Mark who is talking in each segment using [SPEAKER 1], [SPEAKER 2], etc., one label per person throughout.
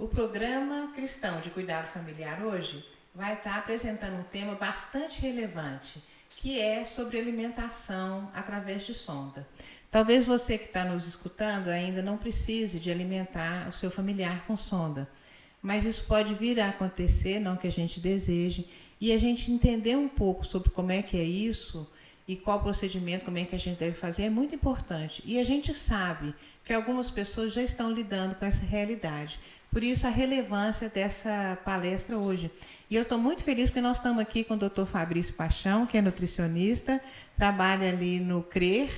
[SPEAKER 1] O programa Cristão de Cuidado Familiar hoje vai estar apresentando um tema bastante relevante, que é sobre alimentação através de sonda. Talvez você que está nos escutando ainda não precise de alimentar o seu familiar com sonda, mas isso pode vir a acontecer, não que a gente deseje, e a gente entender um pouco sobre como é que é isso e qual procedimento, como é que a gente deve fazer, é muito importante. E a gente sabe que algumas pessoas já estão lidando com essa realidade. Por isso, a relevância dessa palestra hoje. E eu estou muito feliz porque nós estamos aqui com o Dr. Fabrício Paixão, que é nutricionista, trabalha ali no CRER,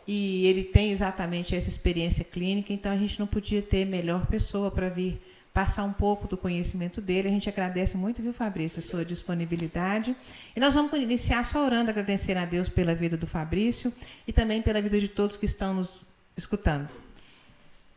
[SPEAKER 1] e ele tem exatamente essa experiência clínica, então a gente não podia ter melhor pessoa para vir passar um pouco do conhecimento dele. A gente agradece muito, viu, Fabrício, a sua disponibilidade. E nós vamos iniciar só orando, agradecendo a Deus pela vida do Fabrício e também pela vida de todos que estão nos escutando.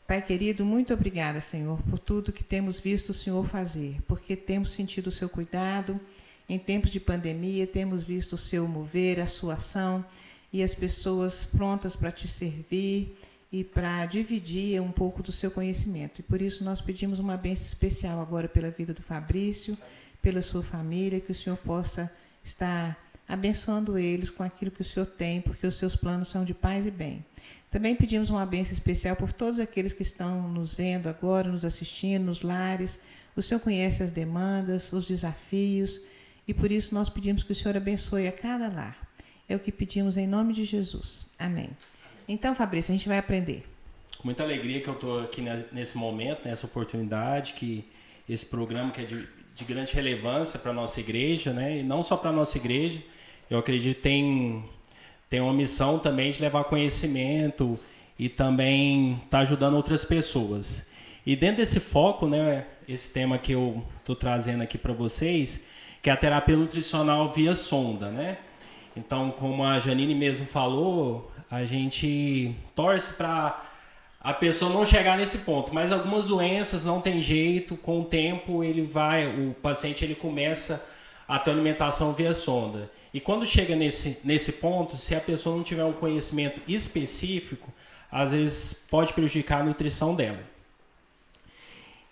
[SPEAKER 1] Pai querido, muito obrigada, Senhor, por tudo que temos visto o Senhor fazer, porque temos sentido o seu cuidado. Em tempos de pandemia, temos visto o seu mover, a sua ação e as pessoas prontas para te servir e para dividir um pouco do seu conhecimento. E por isso nós pedimos uma bênção especial agora pela vida do Fabrício, pela sua família, que o Senhor possa estar abençoando eles com aquilo que o Senhor tem, porque os seus planos são de paz e bem. Também pedimos uma bênção especial por todos aqueles que estão nos vendo agora, nos assistindo, nos lares. O Senhor conhece as demandas, os desafios, e por isso nós pedimos que o Senhor abençoe a cada lar. É o que pedimos em nome de Jesus. Amém. Então, Fabrício, a gente vai aprender.
[SPEAKER 2] Com muita alegria que eu estou aqui nesse momento, nessa oportunidade, que esse programa que é de grande relevância para a nossa igreja, né? E não só para a nossa igreja, eu acredito que tem uma missão também de levar conhecimento e também estar ajudando outras pessoas. E dentro desse foco, né, esse tema que eu estou trazendo aqui para vocês, que é a terapia nutricional via sonda, né? Então, como a Janine mesmo falou, a gente torce para a pessoa não chegar nesse ponto, mas algumas doenças não tem jeito, com o tempo o paciente ele começa a ter alimentação via sonda. E quando chega nesse ponto, se a pessoa não tiver um conhecimento específico, às vezes pode prejudicar a nutrição dela.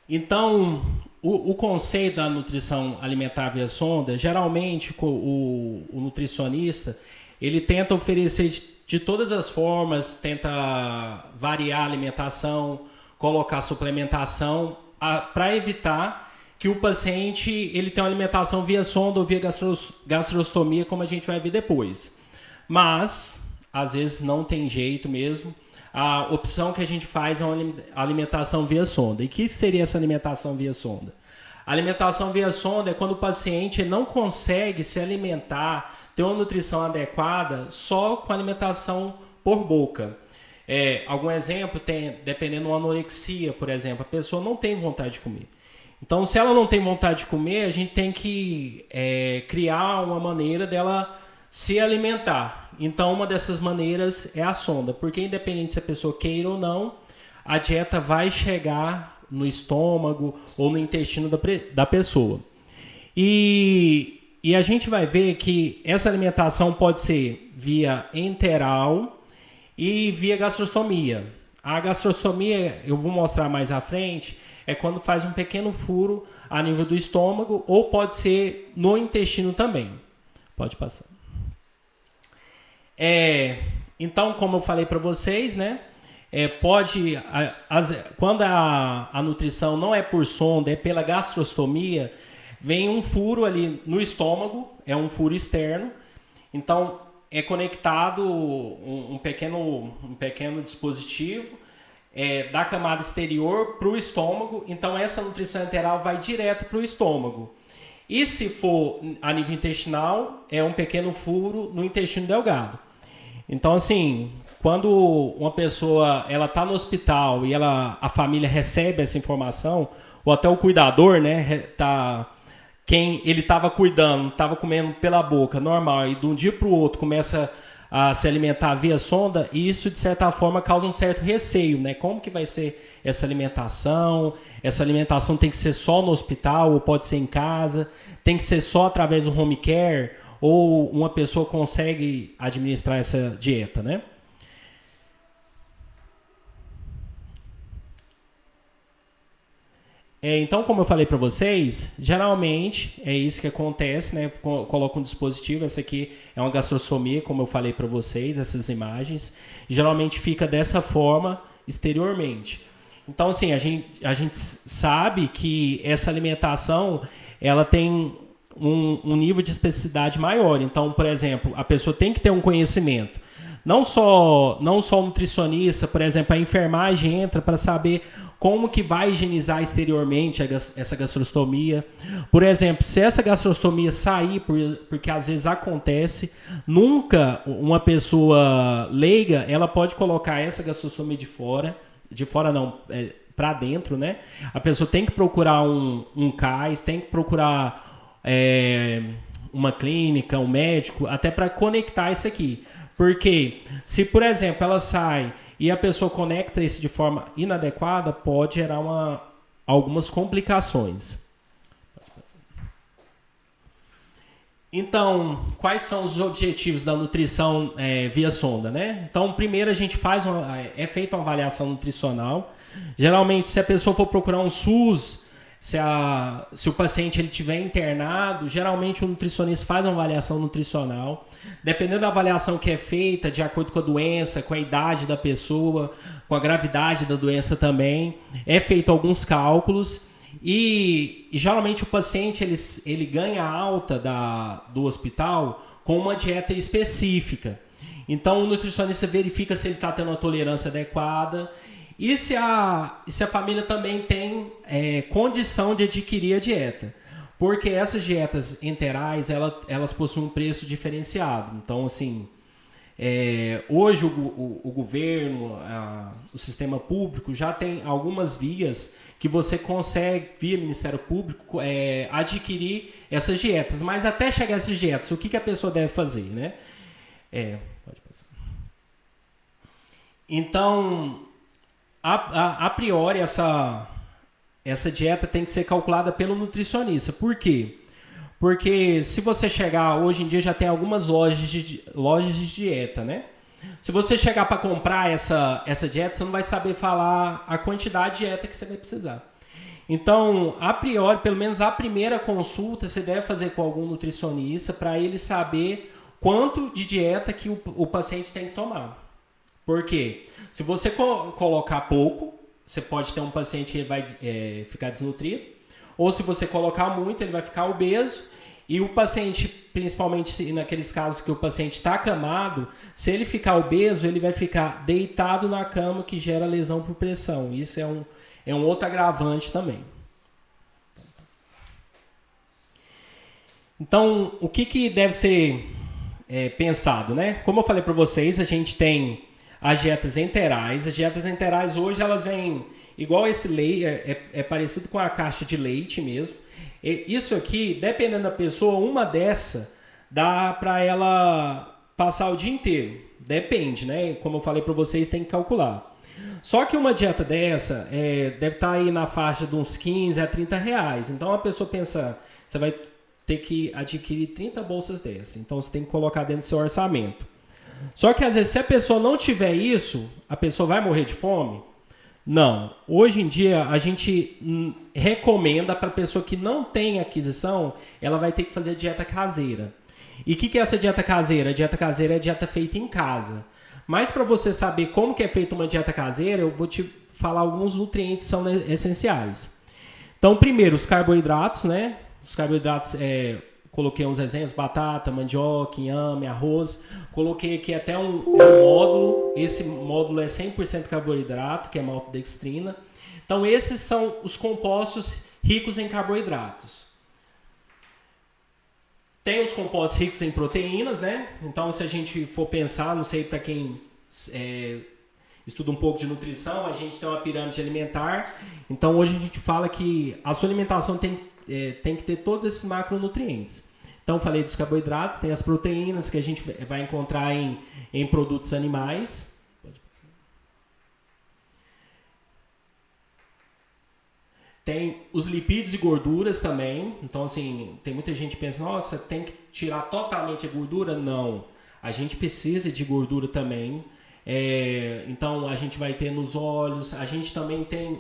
[SPEAKER 2] Então, o conceito da nutrição alimentar via sonda, geralmente o nutricionista, ele tenta oferecer de todas as formas, tenta variar a alimentação, colocar suplementação, para evitar que o paciente ele tenha uma alimentação via sonda ou via gastrostomia, como a gente vai ver depois. Mas, às vezes, não tem jeito mesmo. A opção que a gente faz é uma alimentação via sonda. E o que seria essa alimentação via sonda? A alimentação via sonda é quando o paciente não consegue se alimentar, ter uma nutrição adequada só com alimentação por boca. Algum exemplo, dependendo de uma anorexia, por exemplo, a pessoa não tem vontade de comer. Então, se ela não tem vontade de comer, a gente tem que criar uma maneira dela se alimentar. Então, uma dessas maneiras é a sonda, porque independente se a pessoa queira ou não, a dieta vai chegar no estômago ou no intestino da pessoa. E a gente vai ver que essa alimentação pode ser via enteral e via gastrostomia. A gastrostomia, eu vou mostrar mais à frente, é quando faz um pequeno furo a nível do estômago ou pode ser no intestino também. Pode passar. Então, como eu falei para vocês, né? Quando a nutrição não é por sonda, é pela gastrostomia, vem um furo ali no estômago, é um furo externo. Então, é conectado um pequeno dispositivo da camada exterior para o estômago. Então, essa nutrição enteral vai direto para o estômago. E se for a nível intestinal, é um pequeno furo no intestino delgado. Então, assim, quando uma pessoa está no hospital e a família recebe essa informação, ou até o cuidador, né, quem ele estava cuidando, estava comendo pela boca, normal, e de um dia para o outro começa a se alimentar via sonda, e isso, de certa forma, causa um certo receio, né? Como que vai ser essa alimentação? Essa alimentação tem que ser só no hospital, ou pode ser em casa? Tem que ser só através do home care? Ou uma pessoa consegue administrar essa dieta, né? Então, como eu falei para vocês, geralmente é isso que acontece, né? Coloca um dispositivo, essa aqui é uma gastrostomia, como eu falei para vocês, essas imagens. Geralmente fica dessa forma exteriormente. Então, assim, a gente sabe que essa alimentação, ela tem um nível de especificidade maior. Então, por exemplo, a pessoa tem que ter um conhecimento. Não só o nutricionista, por exemplo, a enfermagem entra para saber como que vai higienizar exteriormente essa gastrostomia. Por exemplo, se essa gastrostomia sair, porque às vezes acontece, nunca uma pessoa leiga, ela pode colocar essa gastrostomia de fora não, para dentro, né? A pessoa tem que procurar um CAIS, tem que procurar uma clínica, um médico, até para conectar isso aqui. Porque se, por exemplo, ela sai e a pessoa conecta isso de forma inadequada, pode gerar algumas complicações. Então, quais são os objetivos da nutrição via sonda, né? Então, primeiro a gente é feita uma avaliação nutricional. Geralmente, se a pessoa for procurar um SUS, se o paciente ele tiver internado, geralmente o nutricionista faz uma avaliação nutricional. Dependendo da avaliação que é feita, de acordo com a doença, com a idade da pessoa, com a gravidade da doença também, é feito alguns cálculos e geralmente o paciente ele ganha alta do hospital com uma dieta específica. Então o nutricionista verifica se ele está tendo uma tolerância adequada e se a família também tem condição de adquirir a dieta. Porque essas dietas enterais, elas possuem um preço diferenciado. Então, assim, hoje o governo, o sistema público já tem algumas vias que você consegue, via Ministério Público, adquirir essas dietas. Mas até chegar a essas dietas, o que a pessoa deve fazer, né? Pode passar. Então, a priori, essa dieta tem que ser calculada pelo nutricionista. Por quê? Porque se você chegar, hoje em dia já tem algumas lojas de dieta, né? Se você chegar para comprar essa dieta, você não vai saber falar a quantidade de dieta que você vai precisar. Então, a priori, pelo menos a primeira consulta, você deve fazer com algum nutricionista para ele saber quanto de dieta que o paciente tem que tomar. Por quê? Se você colocar pouco, você pode ter um paciente que vai ficar desnutrido, ou se você colocar muito, ele vai ficar obeso, e o paciente, principalmente naqueles casos que o paciente está acamado, se ele ficar obeso, ele vai ficar deitado na cama, que gera lesão por pressão. Isso é um outro agravante também. Então, o que deve ser pensado, né? Como eu falei para vocês, a gente tem as dietas enterais. As dietas enterais hoje elas vêm igual esse leite, é parecido com a caixa de leite mesmo. Isso aqui, dependendo da pessoa, uma dessa dá para ela passar o dia inteiro. Depende, né? Como eu falei para vocês, tem que calcular. Só que uma dieta dessa deve estar aí na faixa de uns 15 a 30 reais. Então a pessoa pensa, você vai ter que adquirir 30 bolsas dessas. Então você tem que colocar dentro do seu orçamento. Só que às vezes se a pessoa não tiver isso, a pessoa vai morrer de fome? Não. Hoje em dia a gente recomenda para a pessoa que não tem aquisição, ela vai ter que fazer dieta caseira. E o que é essa dieta caseira? A dieta caseira é a dieta feita em casa. Mas para você saber como que é feita uma dieta caseira, eu vou te falar alguns nutrientes que são essenciais. Então, primeiro, os carboidratos, né? Os carboidratos, coloquei uns exemplos, batata, mandioca, inhame, arroz. Coloquei aqui até um módulo. Esse módulo é 100% carboidrato, que é maltodextrina. Então, esses são os compostos ricos em carboidratos. Tem os compostos ricos em proteínas, né? Então, se a gente for pensar, não sei para quem estuda um pouco de nutrição, a gente tem uma pirâmide alimentar. Então, hoje a gente fala que a sua alimentação tem que ter todos esses macronutrientes. Então, falei dos carboidratos, tem as proteínas que a gente vai encontrar em produtos animais. Tem os lipídios e gorduras também. Então, assim, tem muita gente que pensa, nossa, tem que tirar totalmente a gordura? Não. A gente precisa de gordura também. Então, a gente vai ter nos óleos. A gente também tem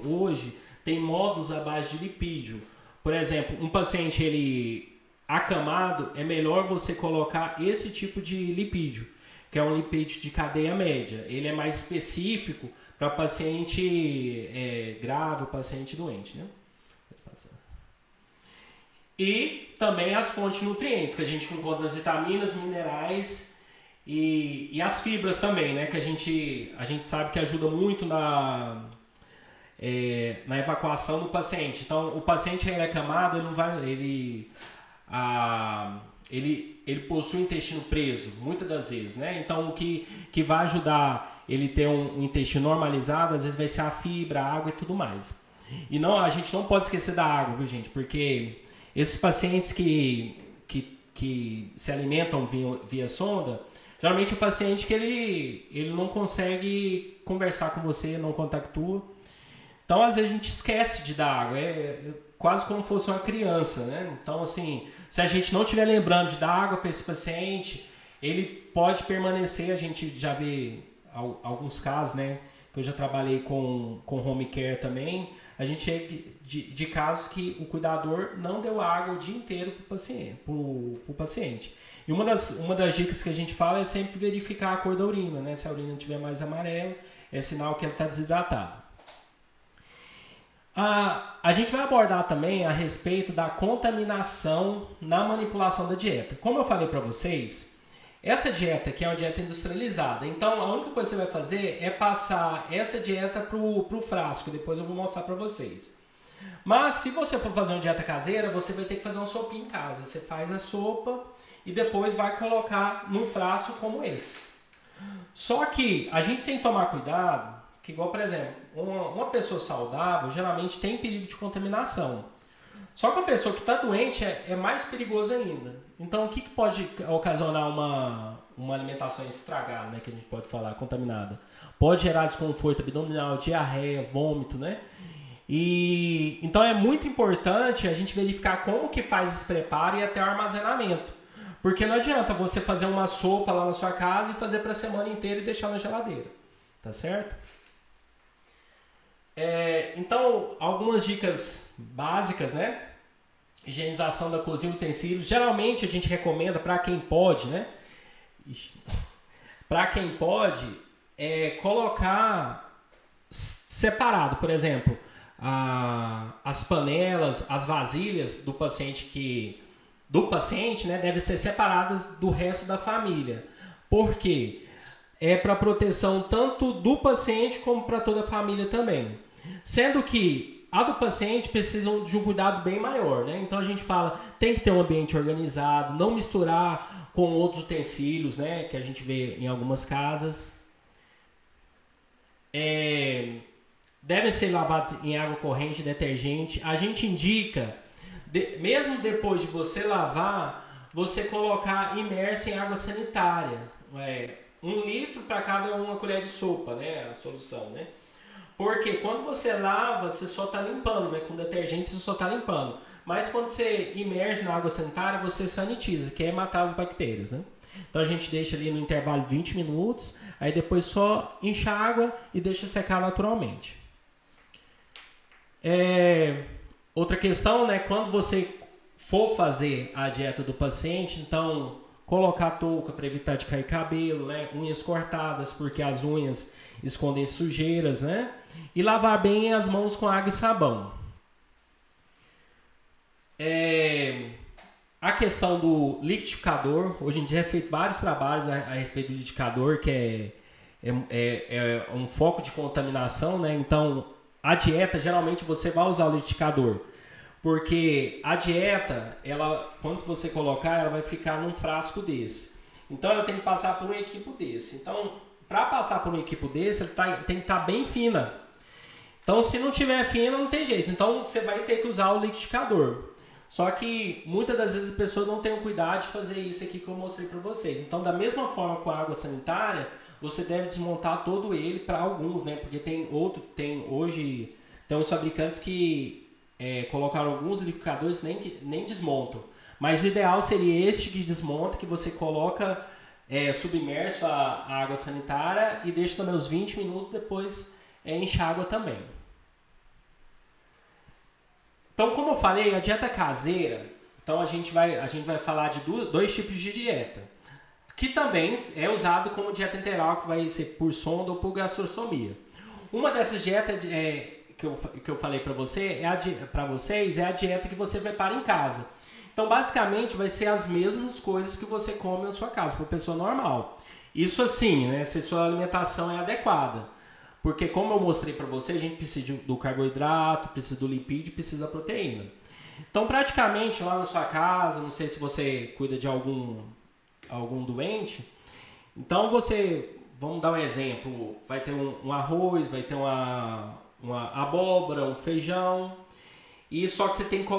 [SPEAKER 2] tem módulos à base de lipídio. Por exemplo, um paciente ele acamado, é melhor você colocar esse tipo de lipídio, que é um lipídio de cadeia média. Ele é mais específico para paciente grave, paciente doente, né? Pode passar. E também as fontes de nutrientes, que a gente encontra nas vitaminas, minerais e as fibras também, né? Que a gente sabe que ajuda muito na evacuação do paciente. Então, o paciente ele é acamado, ele não vai, ele possui o intestino preso, muitas das vezes, né? Então, o que vai ajudar ele ter um intestino normalizado, às vezes vai ser a fibra, a água e tudo mais. E não, a gente não pode esquecer da água, viu, gente? Porque esses pacientes que se alimentam via sonda, geralmente o paciente que ele não consegue conversar com você, não contactua. Então, às vezes, a gente esquece de dar água. É quase como se fosse uma criança, né? Então, assim, se a gente não estiver lembrando de dar água para esse paciente, ele pode permanecer. A gente já vê alguns casos, né? Que eu já trabalhei com home care também. A gente chega de casos que o cuidador não deu água o dia inteiro para o paciente. E uma das dicas que a gente fala é sempre verificar a cor da urina, né? Se a urina estiver mais amarela, é sinal que ele está desidratado. A gente vai abordar também a respeito da contaminação na manipulação da dieta. Como eu falei para vocês, essa dieta aqui é uma dieta industrializada. Então, a única coisa que você vai fazer é passar essa dieta para o frasco. Depois eu vou mostrar para vocês. Mas, se você for fazer uma dieta caseira, você vai ter que fazer uma sopinha em casa. Você faz a sopa e depois vai colocar num frasco como esse. Só que a gente tem que tomar cuidado, que igual, por exemplo, uma pessoa saudável geralmente tem perigo de contaminação. Só que a pessoa que está doente é mais perigoso ainda. Então, o que pode ocasionar uma alimentação estragada, né, que a gente pode falar, contaminada? Pode gerar desconforto abdominal, diarreia, vômito, né? E então é muito importante a gente verificar como que faz esse preparo e até o armazenamento. Porque não adianta você fazer uma sopa lá na sua casa e fazer para a semana inteira e deixar na geladeira. Tá certo? Então, algumas dicas básicas, né? Higienização da cozinha e utensílios. Geralmente a gente recomenda para quem pode, né? Para quem pode, colocar separado, por exemplo, as panelas, as vasilhas do paciente né, devem ser separadas do resto da família. Por quê? É para proteção tanto do paciente como para toda a família também. Sendo que a do paciente precisa de um cuidado bem maior, né? Então a gente fala, tem que ter um ambiente organizado, não misturar com outros utensílios, né? Que a gente vê em algumas casas. Devem ser lavados em água corrente, detergente. A gente indica, mesmo depois de você lavar, você colocar imerso em água sanitária. 1 litro para cada uma colher de sopa, né? A solução, né? Porque quando você lava, você só está limpando, né? Com detergente você só está limpando. Mas quando você imerge na água sanitária, você sanitiza, que é matar as bactérias, né? Então a gente deixa ali no intervalo 20 minutos, aí depois só enxágua e deixa secar naturalmente. Outra questão, né? Quando você for fazer a dieta do paciente, então colocar touca para evitar de cair cabelo, né? Unhas cortadas, porque as unhas escondem sujeiras, né? E lavar bem as mãos com água e sabão. A questão do liquidificador, hoje em dia é feito vários trabalhos a respeito do liquidificador, que é um foco de contaminação, né? Então, a dieta, geralmente você vai usar o liquidificador, porque a dieta, quando você colocar, ela vai ficar num frasco desse. Então, ela tem que passar por um equipo desse. Então, para passar por um equipo desse, ela tem que estar bem fina. Então, se não tiver fina, não tem jeito. Então, você vai ter que usar o liquidificador. Só que, muitas das vezes, a pessoa não tem o cuidado de fazer isso aqui que eu mostrei para vocês. Então, da mesma forma com a água sanitária, você deve desmontar todo ele para alguns, né? Porque hoje tem uns fabricantes que colocaram alguns liquidificadores nem desmontam. Mas o ideal seria este que desmonta, que você coloca submerso a água sanitária e deixa também uns 20 minutos, depois enxágua também. Então, como eu falei, a dieta caseira, então a gente vai falar de dois tipos de dieta, que também é usado como dieta integral, que vai ser por sonda ou por gastrostomia. Uma dessas dietas que eu falei para vocês é a dieta que você prepara em casa. Então, basicamente, vai ser as mesmas coisas que você come na sua casa, para pessoa normal. Isso assim, né, se sua alimentação é adequada. Porque, como eu mostrei para você, a gente precisa do carboidrato, precisa do lipídio, precisa da proteína. Então, praticamente, lá na sua casa, não sei se você cuida de algum doente, então vamos dar um exemplo, vai ter um arroz, vai ter uma abóbora, um feijão, e só que você tem que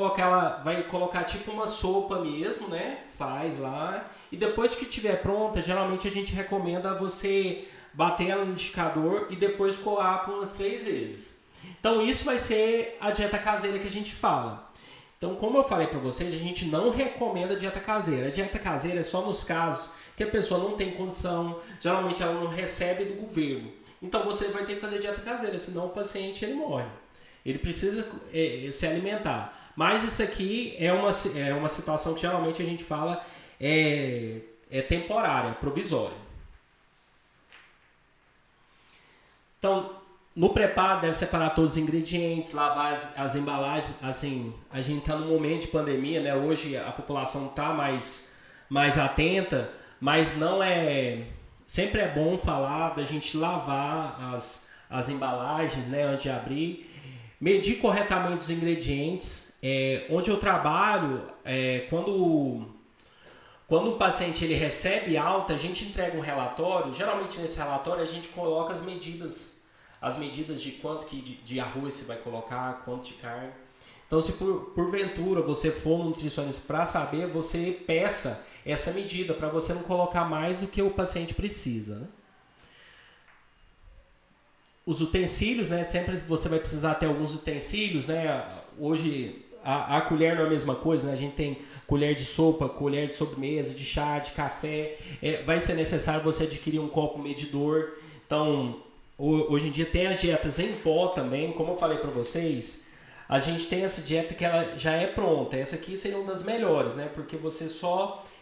[SPEAKER 2] vai colocar tipo uma sopa mesmo, né? Faz lá, e depois que estiver pronta, geralmente a gente recomenda você bater ela no liquidificador e depois coar por umas 3 vezes. Então isso vai ser a dieta caseira que a gente fala. Então, como eu falei para vocês, a gente não recomenda dieta caseira. A dieta caseira é só nos casos que a pessoa não tem condição, geralmente ela não recebe do governo. Então você vai ter que fazer dieta caseira, senão o paciente ele morre. Ele precisa se alimentar. Mas isso aqui é uma situação que geralmente a gente fala é temporária, provisória. Então, no preparo deve separar todos os ingredientes, lavar as embalagens. Assim, a gente está num momento de pandemia, né? Hoje a população está mais atenta, mas não é... Sempre é bom falar da gente lavar as embalagens, né, antes de abrir. Medir corretamente os ingredientes. Onde eu trabalho, quando o paciente ele recebe alta, a gente entrega um relatório. Geralmente nesse relatório a gente coloca as medidas de quanto de arroz você vai colocar, quanto de carne. Então, se porventura você for um nutricionista para saber, você peça essa medida para você não colocar mais do que o paciente precisa, né? Os utensílios, né? Sempre você vai precisar ter alguns utensílios, né? Hoje a colher não é a mesma coisa, né? A gente tem colher de sopa, colher de sobremesa, de chá, de café. Vai ser necessário você adquirir um copo medidor. Então, hoje em dia tem as dietas em pó também, como eu falei para vocês. A gente tem essa dieta que ela já é pronta. Essa aqui seria uma das melhores, né? Porque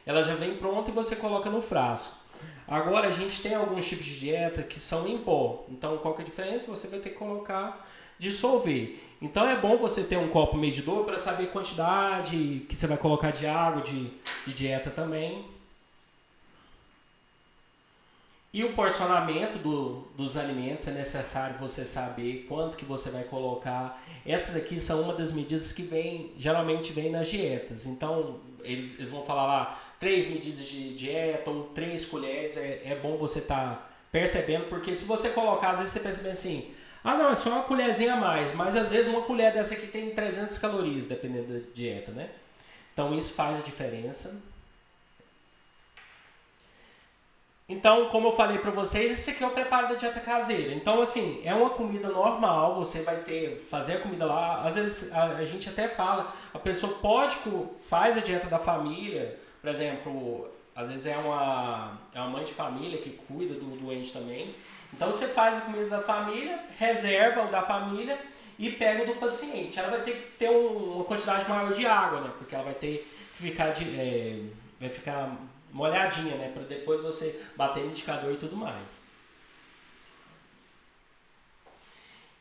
[SPEAKER 2] ela já vem pronta e você coloca no frasco. Agora a gente tem alguns tipos de dieta que são em pó. Então qual que é a diferença? Você vai ter que colocar, dissolver. Então é bom você ter um copo medidor para saber a quantidade que você vai colocar de água, de dieta também. E o porcionamento dos alimentos, é necessário você saber quanto que você vai colocar. Essas aqui são uma das medidas que geralmente vem nas dietas. Então, eles vão falar lá 3 medidas de dieta ou 3 colheres. É bom você estar percebendo, porque se você colocar, às vezes você pensa bem assim, não, é só uma colherzinha a mais. Mas às vezes uma colher dessa aqui tem 300 calorias, dependendo da dieta, né? Então, isso faz a diferença. Então, como eu falei para vocês, esse aqui é o preparo da dieta caseira. Então, assim, é uma comida normal, você vai fazer a comida lá. Às vezes, a gente até fala, a pessoa faz a dieta da família. Por exemplo, às vezes é uma mãe de família que cuida do doente também. Então, você faz a comida da família, reserva o da família e pega o do paciente. Ela vai ter que ter uma quantidade maior de água, né? Porque ela vai ter que ficar molhadinha, né? Para depois você bater no indicador e tudo mais.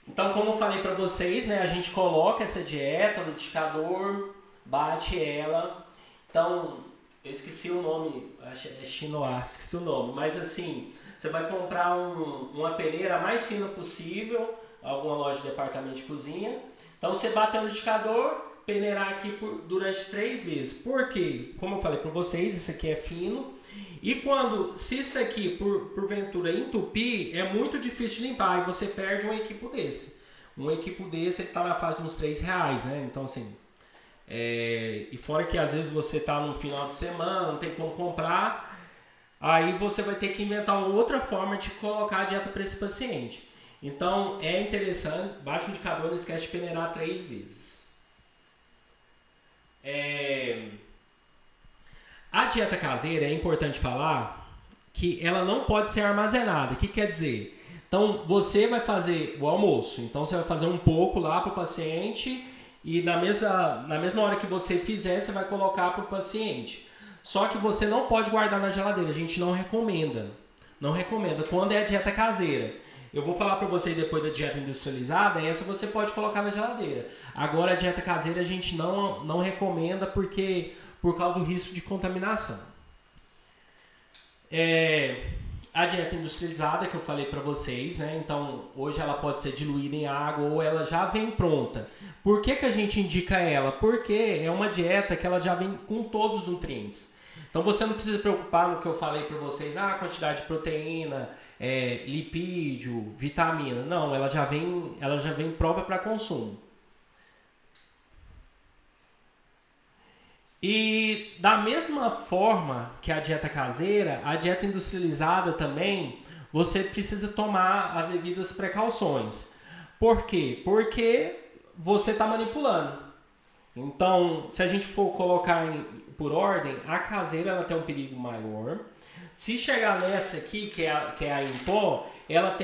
[SPEAKER 2] Então, como eu falei para vocês, né? A gente coloca essa dieta no indicador, bate ela. Então, eu esqueci o nome, acho que é Chinois, esqueci o nome. Mas assim, você vai comprar uma peneira a mais fina possível, alguma loja de departamento de cozinha. Então, você bate no indicador, peneirar aqui durante 3 vezes. Porque, como eu falei para vocês, isso aqui é fino. E se isso aqui, porventura, entupir, é muito difícil de limpar. E você perde um equipo desse. Um equipo desse está na fase de uns R$3, né? Então, assim... e fora que, às vezes, você está no final de semana, não tem como comprar. Aí você vai ter que inventar uma outra forma de colocar a dieta para esse paciente. Então, é interessante. Bate o indicador, não esquece de peneirar 3 vezes. A dieta caseira é importante falar que ela não pode ser armazenada. O que quer dizer? Então, você vai fazer o almoço. Então, você vai fazer um pouco lá para o paciente e na mesma hora que você fizer, você vai colocar para o paciente. Só que você não pode guardar na geladeira, a gente não recomenda. Não recomenda. Quando é a dieta caseira, eu vou falar para vocês depois da dieta industrializada, essa você pode colocar na geladeira. Agora a dieta caseira a gente não recomenda por causa do risco de contaminação. A dieta industrializada que eu falei para vocês, né? Então hoje ela pode ser diluída em água ou ela já vem pronta. Por que a gente indica ela? Porque é uma dieta que ela já vem com todos os nutrientes. Então você não precisa se preocupar no que eu falei para vocês, a quantidade de proteína, lipídio, vitamina. Não, ela já vem própria para consumo. E da mesma forma que a dieta caseira, a dieta industrializada também, você precisa tomar as devidas precauções. Por quê? Porque você está manipulando. Então, se a gente for colocar por ordem, a caseira ela tem um perigo maior. Se chegar nessa aqui, que é a em pó, ela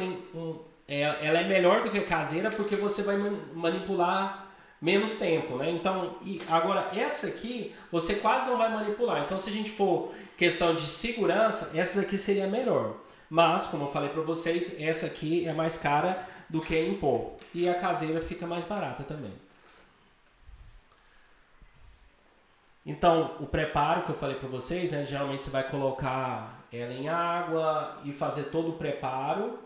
[SPEAKER 2] é melhor do que a caseira porque você vai manipular menos tempo, né? Então, agora essa aqui você quase não vai manipular. Então, se a gente for questão de segurança, essa aqui seria melhor. Mas, como eu falei para vocês, essa aqui é mais cara do que a em pó. E a caseira fica mais barata também. Então, o preparo que eu falei para vocês, né? Geralmente você vai colocar ela em água e fazer todo o preparo.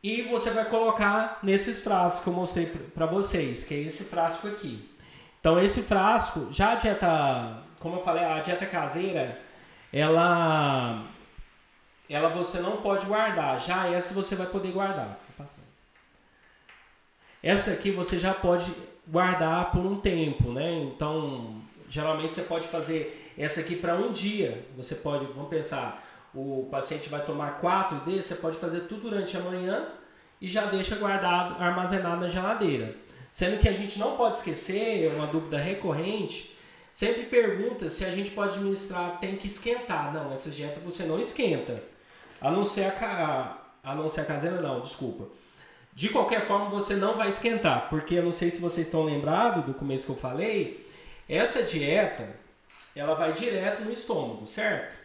[SPEAKER 2] E você vai colocar nesses frascos que eu mostrei para vocês, que é esse frasco aqui. Então, esse frasco, já a dieta, como eu falei, a dieta caseira, ela você não pode guardar. Já essa você vai poder guardar. Essa aqui você já pode guardar por um tempo, né? Então, geralmente você pode fazer essa aqui para um dia. Você pode, vamos pensar, o paciente vai tomar 4 desses, você pode fazer tudo durante a manhã e já deixa guardado, armazenado na geladeira. Sendo que a gente não pode esquecer, é uma dúvida recorrente, sempre pergunta se a gente pode administrar, tem que esquentar. Não, essa dieta você não esquenta. A não ser a caseira, não, desculpa. De qualquer forma, você não vai esquentar, porque eu não sei se vocês estão lembrados do começo que eu falei, essa dieta, ela vai direto no estômago, certo?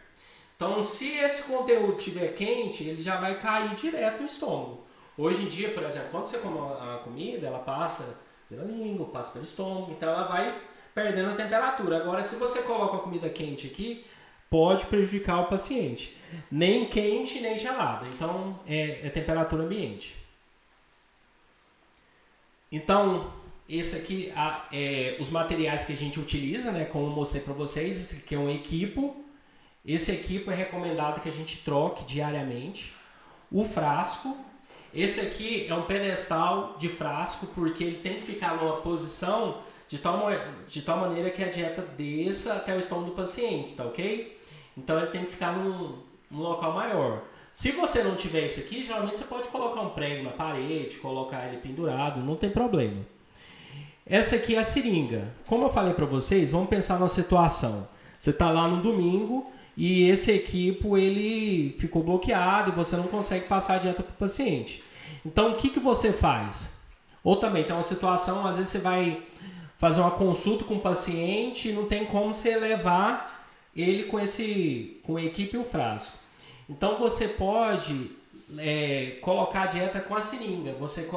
[SPEAKER 2] Então, se esse conteúdo estiver quente, ele já vai cair direto no estômago. Hoje em dia, por exemplo, quando você come a comida, ela passa pela língua, passa pelo estômago, então ela vai perdendo a temperatura. Agora, se você coloca a comida quente aqui, pode prejudicar o paciente. Nem quente, nem gelada. Então, é temperatura ambiente. Então, esse aqui, os materiais que a gente utiliza, né, como eu mostrei para vocês, esse aqui é um equipo. Esse equipo é recomendado que a gente troque diariamente. O frasco, esse aqui é um pedestal de frasco, porque ele tem que ficar numa posição de tal maneira que a dieta desça até o estômago do paciente, tá ok? Então ele tem que ficar num local maior. Se você não tiver esse aqui, geralmente você pode colocar um prego na parede, colocar ele pendurado, não tem problema. Essa aqui é a seringa. Como eu falei para vocês, vamos pensar numa situação. Você está lá no domingo e esse equipo ele ficou bloqueado e você não consegue passar a dieta para o paciente. Então o que você faz? Ou também tem uma situação, às vezes você vai fazer uma consulta com o paciente e não tem como você levar ele com a equipe e o frasco. Então você pode colocar a dieta com a seringa. Você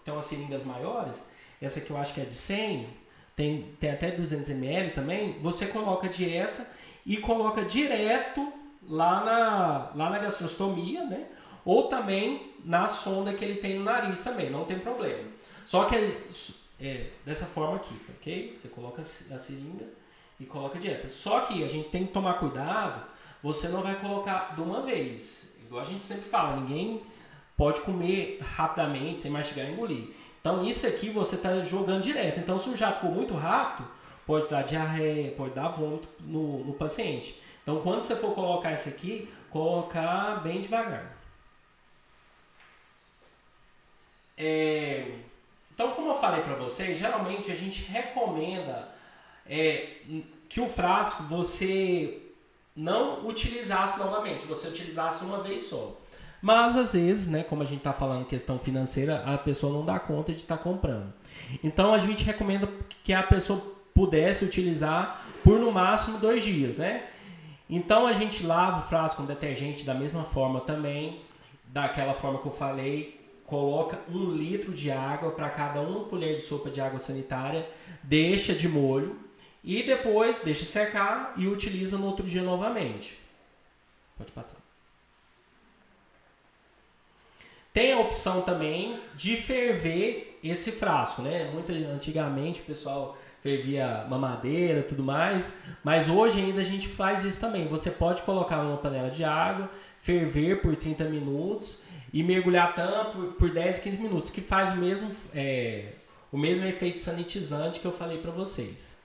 [SPEAKER 2] tem umas seringas maiores, essa aqui eu acho que é de 100, tem até 200 ml também. Você coloca a dieta e coloca direto lá na gastrostomia, né? Ou também na sonda que ele tem no nariz também, não tem problema. Só que dessa forma aqui, tá ok? Você coloca a seringa e coloca a dieta. Só que a gente tem que tomar cuidado. Você não vai colocar de uma vez. Igual a gente sempre fala, ninguém pode comer rapidamente, sem mastigar e engolir. Então isso aqui você está jogando direto. Então se o jato for muito rápido, pode dar diarreia, pode dar vômito no paciente. Então quando você for colocar isso aqui, colocar bem devagar. Então como eu falei para vocês, geralmente a gente recomenda que o frasco você não utilizasse novamente, você utilizasse uma vez só. Mas às vezes, né, como a gente está falando questão financeira, a pessoa não dá conta de estar comprando. Então a gente recomenda que a pessoa pudesse utilizar por no máximo 2 dias, né? Então a gente lava o frasco com detergente da mesma forma também, daquela forma que eu falei, coloca 1 litro de água para cada 1 colher de sopa de água sanitária, deixa de molho e depois deixa secar e utiliza no outro dia novamente. Pode passar. Tem a opção também de ferver esse frasco, né? Muito antigamente o pessoal fervia mamadeira e tudo mais, mas hoje ainda a gente faz isso também. Você pode colocar uma panela de água, ferver por 30 minutos e mergulhar a tampa por 10, 15 minutos, que faz o mesmo efeito sanitizante que eu falei para vocês.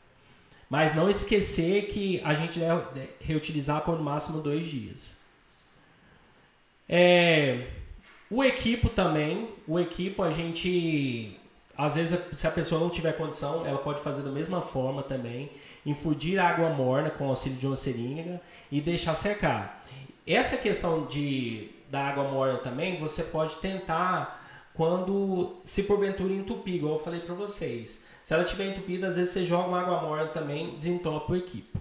[SPEAKER 2] Mas não esquecer que a gente deve reutilizar por no máximo 2 dias. O equipo também, a gente, às vezes, se a pessoa não tiver condição, ela pode fazer da mesma forma também, infundir água morna com o auxílio de uma seringa e deixar secar. Essa questão da água morna também, você pode tentar quando, se porventura entupir, igual eu falei para vocês. Se ela estiver entupida, às vezes você joga uma água morna também, desentope o equipo.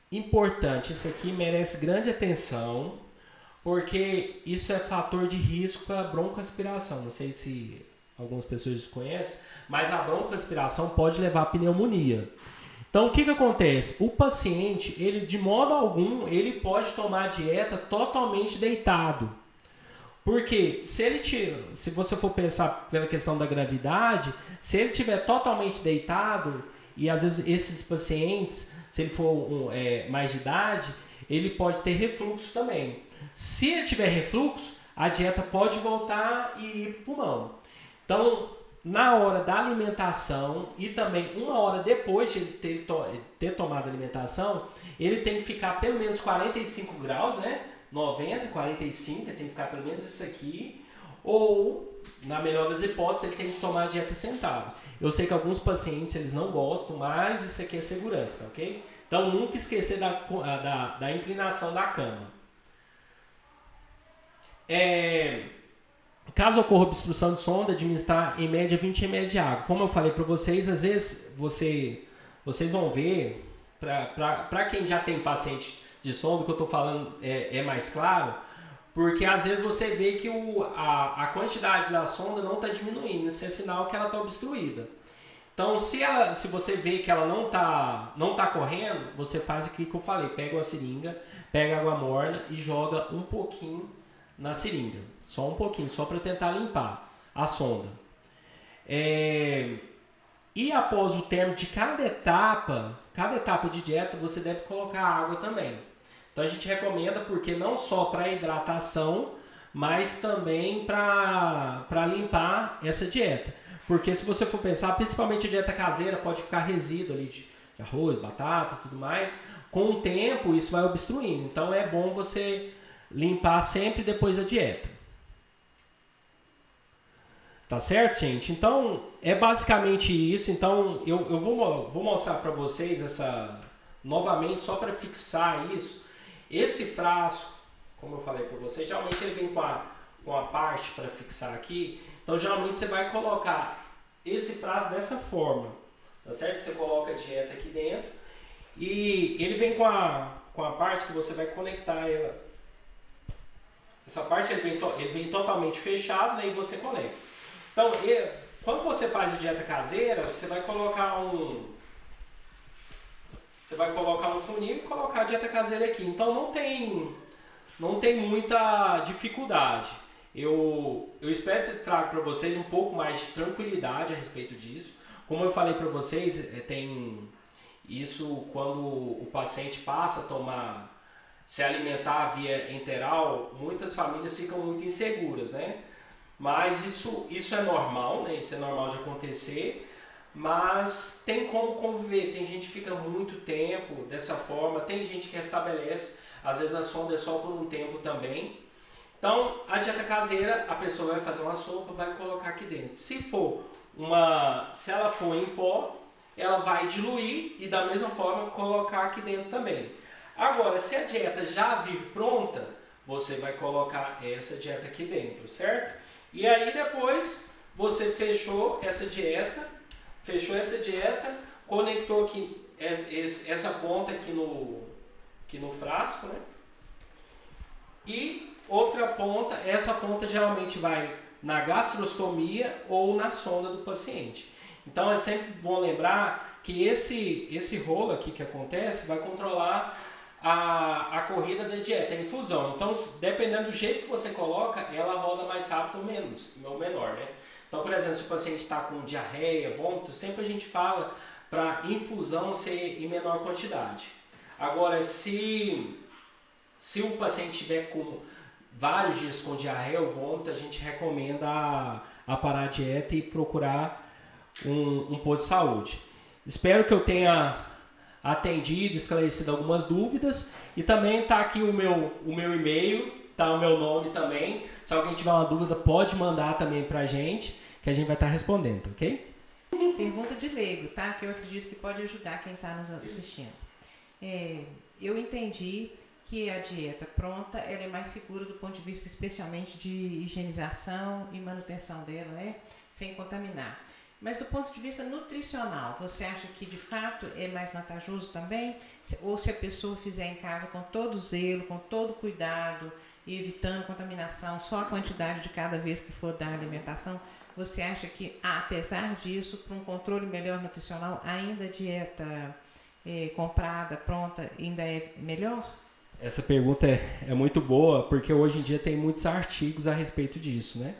[SPEAKER 2] Importante, isso aqui merece grande atenção, porque isso é fator de risco para broncoaspiração. Não sei se algumas pessoas desconhecem, mas a broncoaspiração pode levar a pneumonia. Então, o que acontece? O paciente, ele de modo algum, ele pode tomar a dieta totalmente deitado. Porque se você for pensar pela questão da gravidade, se ele estiver totalmente deitado, e às vezes esses pacientes, se ele for mais de idade, ele pode ter refluxo também. Se ele tiver refluxo, a dieta pode voltar e ir para o pulmão. Então, na hora da alimentação e também 1 hora depois de ele ter tomado a alimentação, ele tem que ficar pelo menos 45 graus, né? 90, 45, ele tem que ficar pelo menos isso aqui. Ou, na melhor das hipóteses, ele tem que tomar a dieta sentado. Eu sei que alguns pacientes eles não gostam, mas isso aqui é segurança, tá, ok? Então, nunca esquecer da inclinação da cama. Caso ocorra obstrução de sonda, administrar em média 20 ml de água. Como eu falei para vocês, às vezes vocês vão ver, para quem já tem paciente de sonda, o que eu estou falando é mais claro, porque às vezes você vê que a quantidade da sonda não está diminuindo, isso é sinal que ela está obstruída. Então, se você vê que ela não tá correndo, você faz aquilo que eu falei, pega uma seringa, pega água morna e joga um pouquinho na seringa, só um pouquinho, só para tentar limpar a sonda. E após o término de cada etapa de dieta, você deve colocar água também. Então a gente recomenda porque não só para hidratação, mas também para limpar essa dieta. Porque se você for pensar, principalmente a dieta caseira, pode ficar resíduo ali de arroz, batata e tudo mais. Com o tempo isso vai obstruindo, então é bom você limpar sempre depois da dieta. Tá certo, gente? Então, é basicamente isso. Então, eu vou mostrar para vocês novamente, só para fixar isso. Esse frasco, como eu falei para vocês, geralmente ele vem com a parte para fixar aqui. Então, geralmente você vai colocar esse frasco dessa forma, tá certo? Você coloca a dieta aqui dentro e ele vem com a parte que você vai conectar ela. Essa parte ele vem totalmente fechado, né, e você conecta. Então, quando você faz a dieta caseira, você vai colocar um funil e colocar a dieta caseira aqui. Então não tem muita dificuldade. Eu espero ter trago para vocês um pouco mais de tranquilidade a respeito disso. Como eu falei para vocês, tem isso quando o paciente passa a se alimentar via enteral, muitas famílias ficam muito inseguras, né? Mas isso é normal, né? Isso é normal de acontecer, mas tem como conviver. Tem gente que fica muito tempo dessa forma, tem gente que restabelece, às vezes a sonda é só por um tempo também. Então, a dieta caseira, a pessoa vai fazer uma sopa, vai colocar aqui dentro. Se ela for em pó, ela vai diluir e da mesma forma colocar aqui dentro também. Agora, se a dieta já vir pronta, você vai colocar essa dieta aqui dentro, certo? E aí depois você fechou essa dieta, conectou aqui essa ponta aqui no frasco, né? E outra ponta, essa ponta geralmente vai na gastrostomia ou na sonda do paciente. Então é sempre bom lembrar que esse rolo aqui que acontece vai controlar a corrida da dieta, a infusão. Então, dependendo do jeito que você coloca, ela roda mais rápido ou menor, né? Então, por exemplo, se o paciente está com diarreia, vômito, sempre a gente fala para infusão ser em menor quantidade. Agora, se o paciente estiver com vários dias com diarreia ou vômito, a gente recomenda a parar a dieta e procurar um posto de saúde. Espero que eu tenha atendido, esclarecido algumas dúvidas, e também está aqui o meu e-mail, está o meu nome também. Se alguém tiver uma dúvida, pode mandar também para a gente, que a gente vai estar respondendo, ok?
[SPEAKER 1] Pergunta de leigo, tá? Que eu acredito que pode ajudar quem está nos assistindo. Eu entendi que a dieta pronta ela é mais segura do ponto de vista especialmente de higienização e manutenção dela, né? Sem contaminar. Mas do ponto de vista nutricional, você acha que de fato é mais vantajoso também? Ou se a pessoa fizer em casa com todo zelo, com todo cuidado, e evitando contaminação, só a quantidade de cada vez que for dar alimentação, você acha que, apesar disso, para um controle melhor nutricional, ainda a dieta comprada, pronta, ainda é melhor?
[SPEAKER 2] Essa pergunta é muito boa, porque hoje em dia tem muitos artigos a respeito disso, né?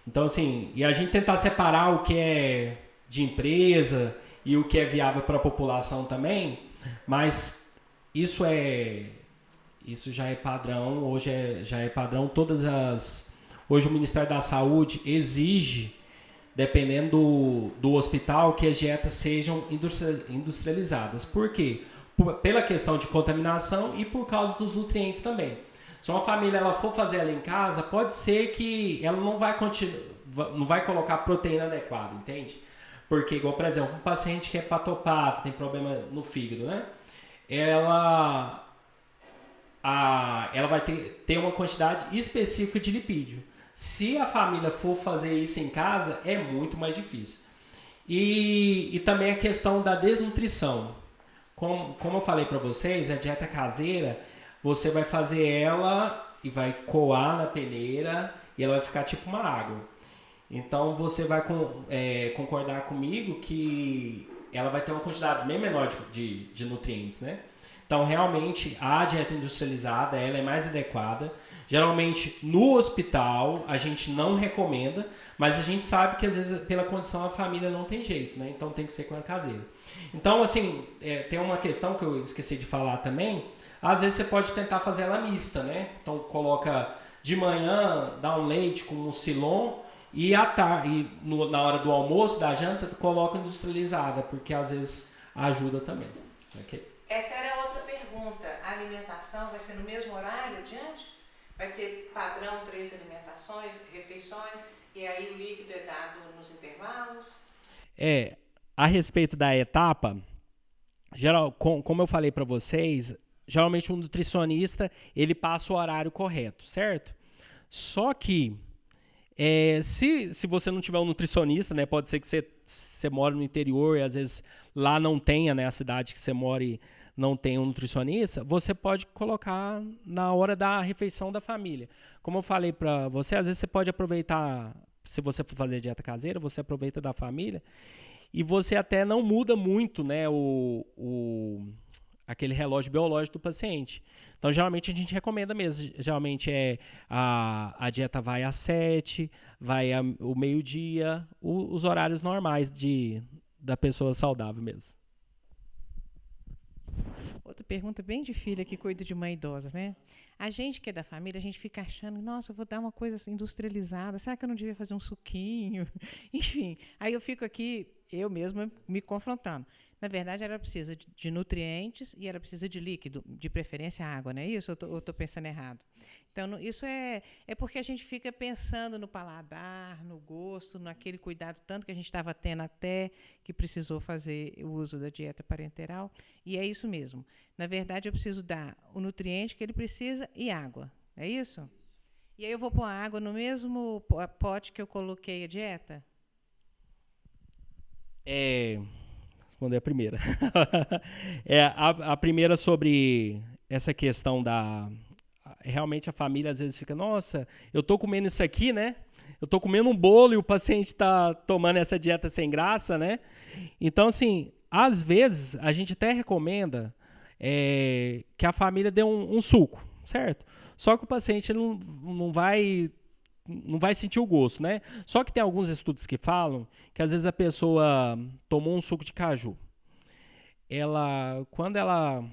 [SPEAKER 2] Então, assim, e a gente tentar separar o que é de empresa e o que é viável para a população também, mas isso já é padrão, já é padrão, hoje o Ministério da Saúde exige, dependendo do hospital, que as dietas sejam industrializadas. Por quê? Pela questão de contaminação e por causa dos nutrientes também. Se uma família ela for fazer ela em casa, pode ser que ela não vai colocar proteína adequada, entende? Porque, igual, por exemplo, um paciente que é hepatopata, tem problema no fígado, né? Ela vai ter uma quantidade específica de lipídio. Se a família for fazer isso em casa, é muito mais difícil. E também a questão da desnutrição. Como eu falei para vocês, a dieta caseira, você vai fazer ela e vai coar na peneira e ela vai ficar tipo uma água. Então você vai concordar comigo que ela vai ter uma quantidade bem menor de nutrientes, né? Então realmente a dieta industrializada ela é mais adequada. Geralmente no hospital a gente não recomenda, mas a gente sabe que às vezes pela condição a família não tem jeito, né? Então tem que ser com a caseira. Então assim, tem uma questão que eu esqueci de falar também. Às vezes você pode tentar fazer ela mista, né? Então coloca de manhã, dá um leite com um Silon e à tarde, na hora do almoço, da janta, coloca industrializada, porque às vezes ajuda também. Okay?
[SPEAKER 1] Essa era a outra pergunta. A alimentação vai ser no mesmo horário de antes? Vai ter padrão 3 alimentações, refeições, e aí o líquido é dado nos intervalos?
[SPEAKER 2] A respeito da etapa, como eu falei para vocês, geralmente um nutricionista, ele passa o horário correto, certo? Só que, se você não tiver um nutricionista, né, pode ser que você mora no interior e às vezes lá não tenha, né, a cidade que você mora e não tem um nutricionista, você pode colocar na hora da refeição da família. Como eu falei para você, às vezes você pode aproveitar, se você for fazer dieta caseira, você aproveita da família e você até não muda muito, né, aquele relógio biológico do paciente. Então, geralmente, a gente recomenda mesmo. Geralmente, a dieta vai às 7, vai ao meio-dia, os horários normais da pessoa saudável mesmo.
[SPEAKER 1] Outra pergunta bem de filha que cuida de mãe idosa, né? A gente que é da família, a gente fica achando, nossa, eu vou dar uma coisa assim, industrializada, será que eu não devia fazer um suquinho? Enfim, aí eu fico aqui eu mesma me confrontando. Na verdade, ela precisa de nutrientes e ela precisa de líquido, de preferência água, não é isso? Ou estou pensando errado? Então, isso é porque a gente fica pensando no paladar, no gosto, naquele cuidado tanto que a gente estava tendo até que precisou fazer o uso da dieta parenteral. E é isso mesmo. Na verdade, eu preciso dar o nutriente que ele precisa e água. É isso? E aí eu vou pôr a água no mesmo pote que eu coloquei a dieta?
[SPEAKER 2] Responder a primeira. A primeira sobre essa questão da... Realmente a família às vezes fica, nossa, eu tô comendo isso aqui, né? Eu tô comendo um bolo e o paciente está tomando essa dieta sem graça, né? Então, assim, às vezes a gente até recomenda que a família dê um suco, certo? Só que o paciente não vai sentir o gosto, né? Só que tem alguns estudos que falam que às vezes a pessoa tomou um suco de caju. Quando ela,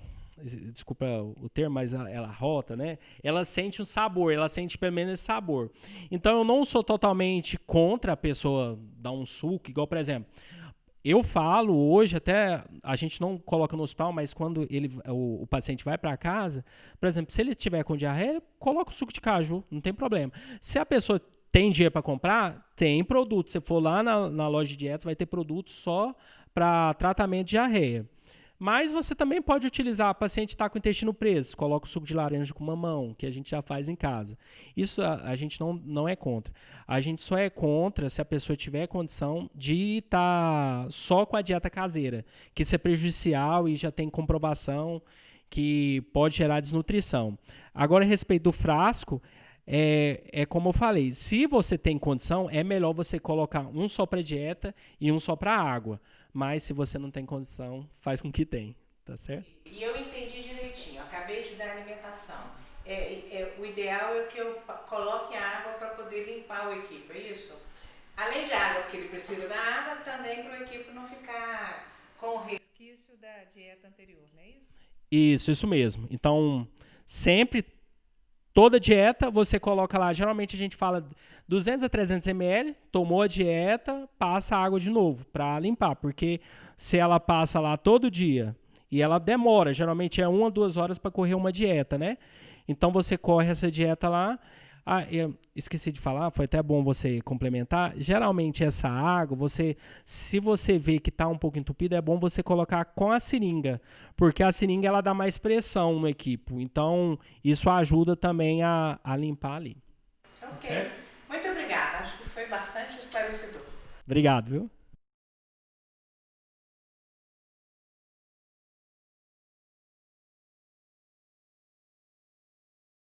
[SPEAKER 2] desculpa o termo, mas ela rota, né? Ela sente um sabor, ela sente pelo menos esse sabor. Então eu não sou totalmente contra a pessoa dar um suco, igual, por exemplo, eu falo hoje, até a gente não coloca no hospital, mas quando o paciente vai para casa, por exemplo, se ele tiver com diarreia, coloca o suco de caju, não tem problema. Se a pessoa tem dinheiro para comprar, tem produto. Se for lá na loja de dietas, vai ter produto só para tratamento de diarreia. Mas você também pode utilizar, o paciente está com o intestino preso, coloca o suco de laranja com mamão, que a gente já faz em casa. Isso a gente não é contra. A gente só é contra se a pessoa tiver condição de estar só com a dieta caseira, que isso é prejudicial e já tem comprovação que pode gerar desnutrição. Agora, a respeito do frasco, como eu falei, se você tem condição, é melhor você colocar um só para dieta e um só para água. Mas se você não tem condição, faz com que tem, tá certo?
[SPEAKER 1] E eu entendi direitinho, acabei de dar alimentação. O ideal é que eu coloque água para poder limpar o equipo, é isso? Além de água, porque ele precisa da água, também para o equipo não ficar com o resquício da dieta anterior, não é isso?
[SPEAKER 2] Isso mesmo. Então, sempre, toda dieta, você coloca lá, geralmente a gente fala 200 a 300 ml, tomou a dieta, passa a água de novo para limpar, porque se ela passa lá todo dia e ela demora, geralmente é 1 a 2 horas para correr uma dieta, né? Então você corre essa dieta lá. Eu esqueci de falar, foi até bom você complementar. Geralmente essa água, se você vê que está um pouco entupida, é bom você colocar com a seringa, porque a seringa ela dá mais pressão no equipo. Então isso ajuda também a limpar ali.
[SPEAKER 1] Ok. Muito obrigada, acho que foi bastante esclarecedor.
[SPEAKER 2] Obrigado, viu?